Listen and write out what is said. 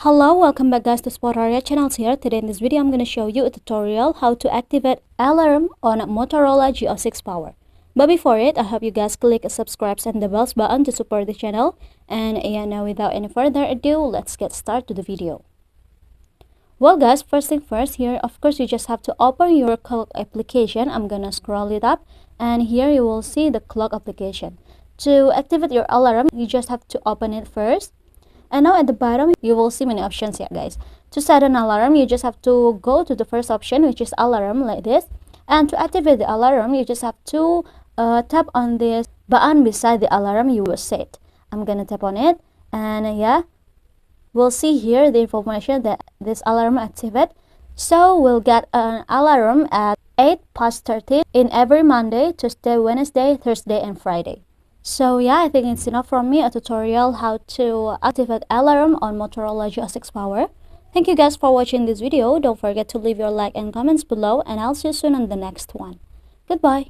Hello, welcome back guys to Spotaria channels here. Today in this video I'm going to show you a tutorial how to activate alarm on Motorola G06 Power. But before it, I hope you guys click subscribe and the bells button to support the channel. And yeah, now without any further ado, let's get started to the video. Well guys, first thing first, here of course you just have to open your clock application. I'm gonna scroll it up and here you will see the clock application. To activate your alarm, you just have to open it first. And now at the bottom, you will see many options here, guys. To set an alarm, you just have to go to the first option, which is alarm, like this. And to activate the alarm, you just have to tap on this button beside the alarm you will set. I'm gonna tap on it, and yeah, we'll see here the information that this alarm activate. So we'll get an alarm at 8:30 in every Monday, Tuesday, Wednesday, Thursday, and Friday. So yeah, I think it's enough from me, a tutorial how to activate alarm on Motorola G06 Power. Thank you guys for watching this video. Don't forget to leave your like and comments below, and I'll see you soon on the next one. Goodbye.